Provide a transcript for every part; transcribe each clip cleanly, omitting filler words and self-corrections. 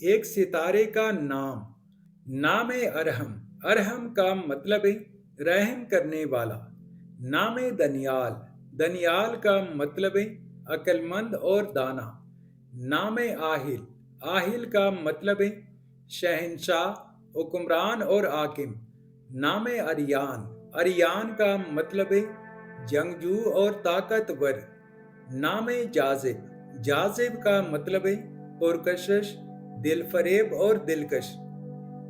ایک ستارے کا نام، نام ارحم، ارحم کا مطلب ہے رحم کرنے والا، نام دنیال، دنیال کا مطلب ہے عقل مند اور دانا، نام آہل، آہل کا مطلب ہے شہنشاہ، حکمران اور حاکم، نام اریان، اریان کا مطلب ہے جنگجو اور طاقتور، نام جاذب، جاذب کا مطلب ہے پرکشش، دل فریب اور دلکش،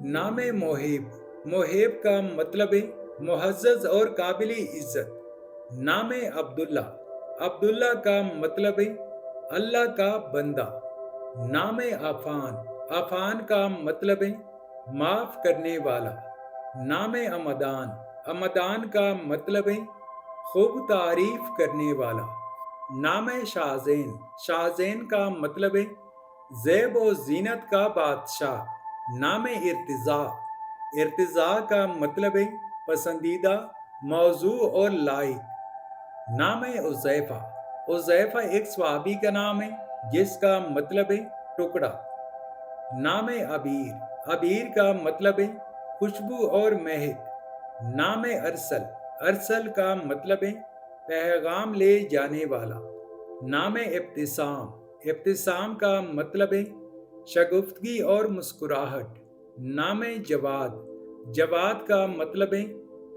نام محب، محب کا مطلب ہے معزز اور قابل عزت، نام عبداللہ، عبداللہ کا مطلب ہے اللہ کا بندہ، نام عفان، عفان کا مطلب ہے معاف کرنے والا، نام عمدان، عمدان کا مطلب ہے خوب تعریف کرنے والا، نام شاہزین، شاہزین کا مطلب ہے زیب و زینت کا بادشاہ، نام ارتضا، ارتضا کا مطلب ہے پسندیدہ، موضوع اور لائق، نام عزیفہ، عزیفہ ایک صحابی کا نام ہے جس کا مطلب ہے ٹکڑا، نام عبیر، عبیر کا مطلب ہے خوشبو اور مہک، نام ارسل، ارسل کا مطلب ہے پیغام لے جانے والا، نام ابتسام، ابتسام کا مطلب ہے شگفتگی اور مسکراہٹ، نام جواد، جواد کا مطلب ہے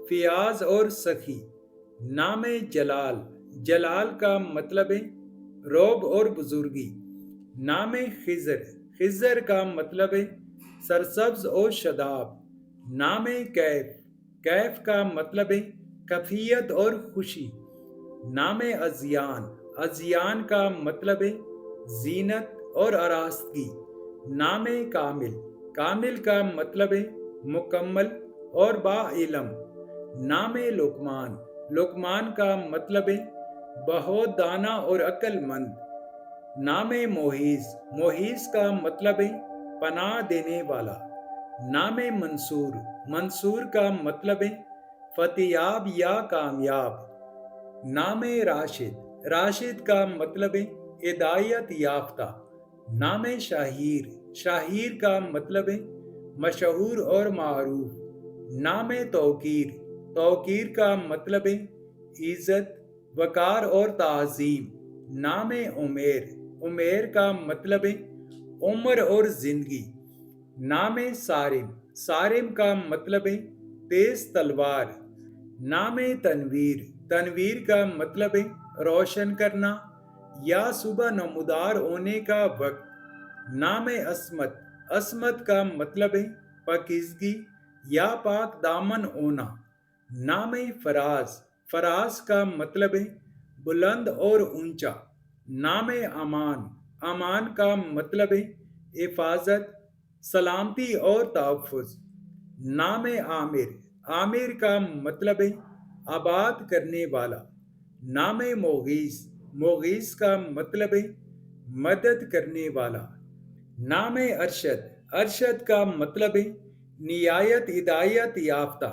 فیاض اور سخی، نام جلال، جلال کا مطلب ہے رعب اور بزرگی، نام خضر، خضر کا مطلب ہے سرسبز اور شاداب، نام کیف، کیف کا مطلب ہے کفیت اور خوشی، نام ازیان، ازیان کا مطلب ہے زینت اور آراستگی، نام کامل، کامل کا مطلب ہے مکمل اور با علم، نام لقمان، لقمان کا مطلب ہے بہت دانا اور عقل مند، نام محیز، محیز کا مطلب ہے پناہ دینے والا، نام منصور، منصور کا مطلب ہے فتح یاب یا کامیاب، نام راشد، راشد کا مطلب ہے ہدایت یافتہ، نام شاہیر، شاہیر کا مطلب ہے مشہور اور معروف، نام توقیر، توقیر کا مطلب ہے عزت، وقار اور تعظیم، نام عمیر، عمیر کا مطلب ہے عمر اور زندگی، نام صارم، صارم کا مطلب ہے تیز تلوار، نام تنویر، تنویر کا مطلب ہے روشن کرنا یا صبح نمودار ہونے کا وقت، نام عصمت، عصمت کا مطلب ہے پاکیزگی یا پاک دامن ہونا، نام فراز، فراز کا مطلب ہے بلند اور اونچا، نام امان، امان کا مطلب ہے حفاظت، سلامتی اور تحفظ، نام عامر، عامر کا مطلب ہے آباد کرنے والا، نام مغیث، مغیث کا مطلب ہے مدد کرنے والا، نام ارشد، ارشد کا مطلب ہے نہایت ہدایت یافتہ،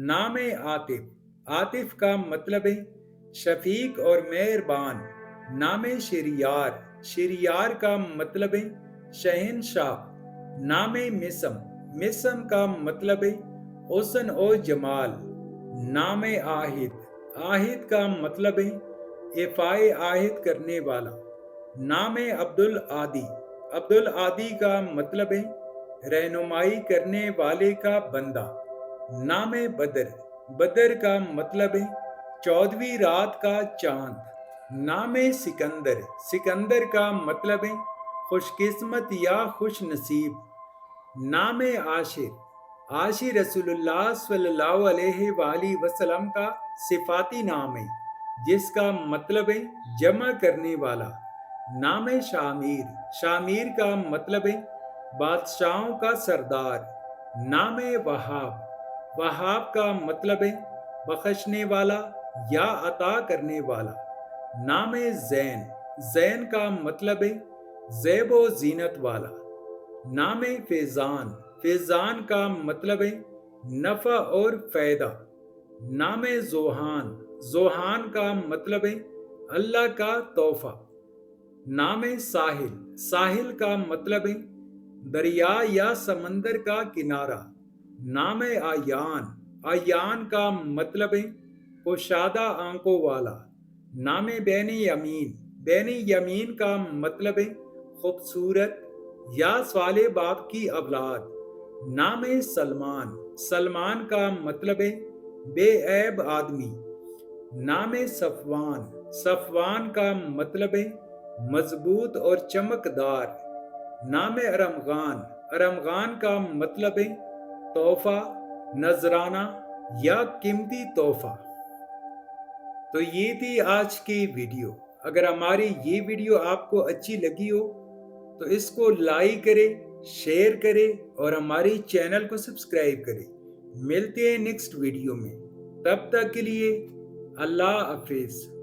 نام عاطف، عاطف کا مطلب ہے شفیق اور مہربان، نام شریار، شریار کا مطلب ہے شہنشاہ، نام مسم، مسم کا مطلب ہے حسن و جمال، نام آہد، آہد کا مطلب ہے ایفائے عہد کرنے والا، نام عبد العادی، عبد العادی کا مطلب ہے رہنمائی کرنے والے کا بندہ، نام بدر، بدر کا مطلب ہے 14ویں رات کا چاند، نام سکندر، سکندر کا مطلب ہے خوش قسمت یا خوش نصیب، نام عاشر، عاشر رسول اللہ صلی اللہ علیہ وآلہ وسلم کا صفاتی نام ہے جس کا مطلب ہے جمع کرنے والا، نام شامیر، شامیر کا مطلب ہے بادشاہوں کا سردار، نام وہاب، وہاب کا مطلب ہے بخشنے والا یا عطا کرنے والا، نام زین، زین کا مطلب ہے زیب و زینت والا، نام فیضان، فیضان کا مطلب ہے نفع اور فائدہ، نام زوہان، زوہان کا مطلب ہے اللہ کا تحفہ، نام ساحل، ساحل کا مطلب ہے دریا یا سمندر کا کنارہ، نام آیان، آیان کا مطلب ہے کشادہ آنکھوں والا، نام بین یمین، بین یمین کا مطلب ہے خوبصورت یا صالح باپ کی اولاد، نام سلمان، سلمان کا مطلب ہے بے عیب آدمی، نام صفوان، صفوان کا مطلب ہے مضبوط اور چمکدار، نام ارمغان، ارمغان کا مطلب ہے تحفہ، نذرانہ یا قیمتی تحفہ۔ تو یہ تھی آج کی ویڈیو۔ اگر ہماری یہ ویڈیو آپ کو اچھی لگی ہو تو اس کو لائک کریں، شیئر کریں اور ہماری چینل کو سبسکرائب کریں۔ ملتے ہیں نیکسٹ ویڈیو میں، تب تک کے لیے اللہ حافظ۔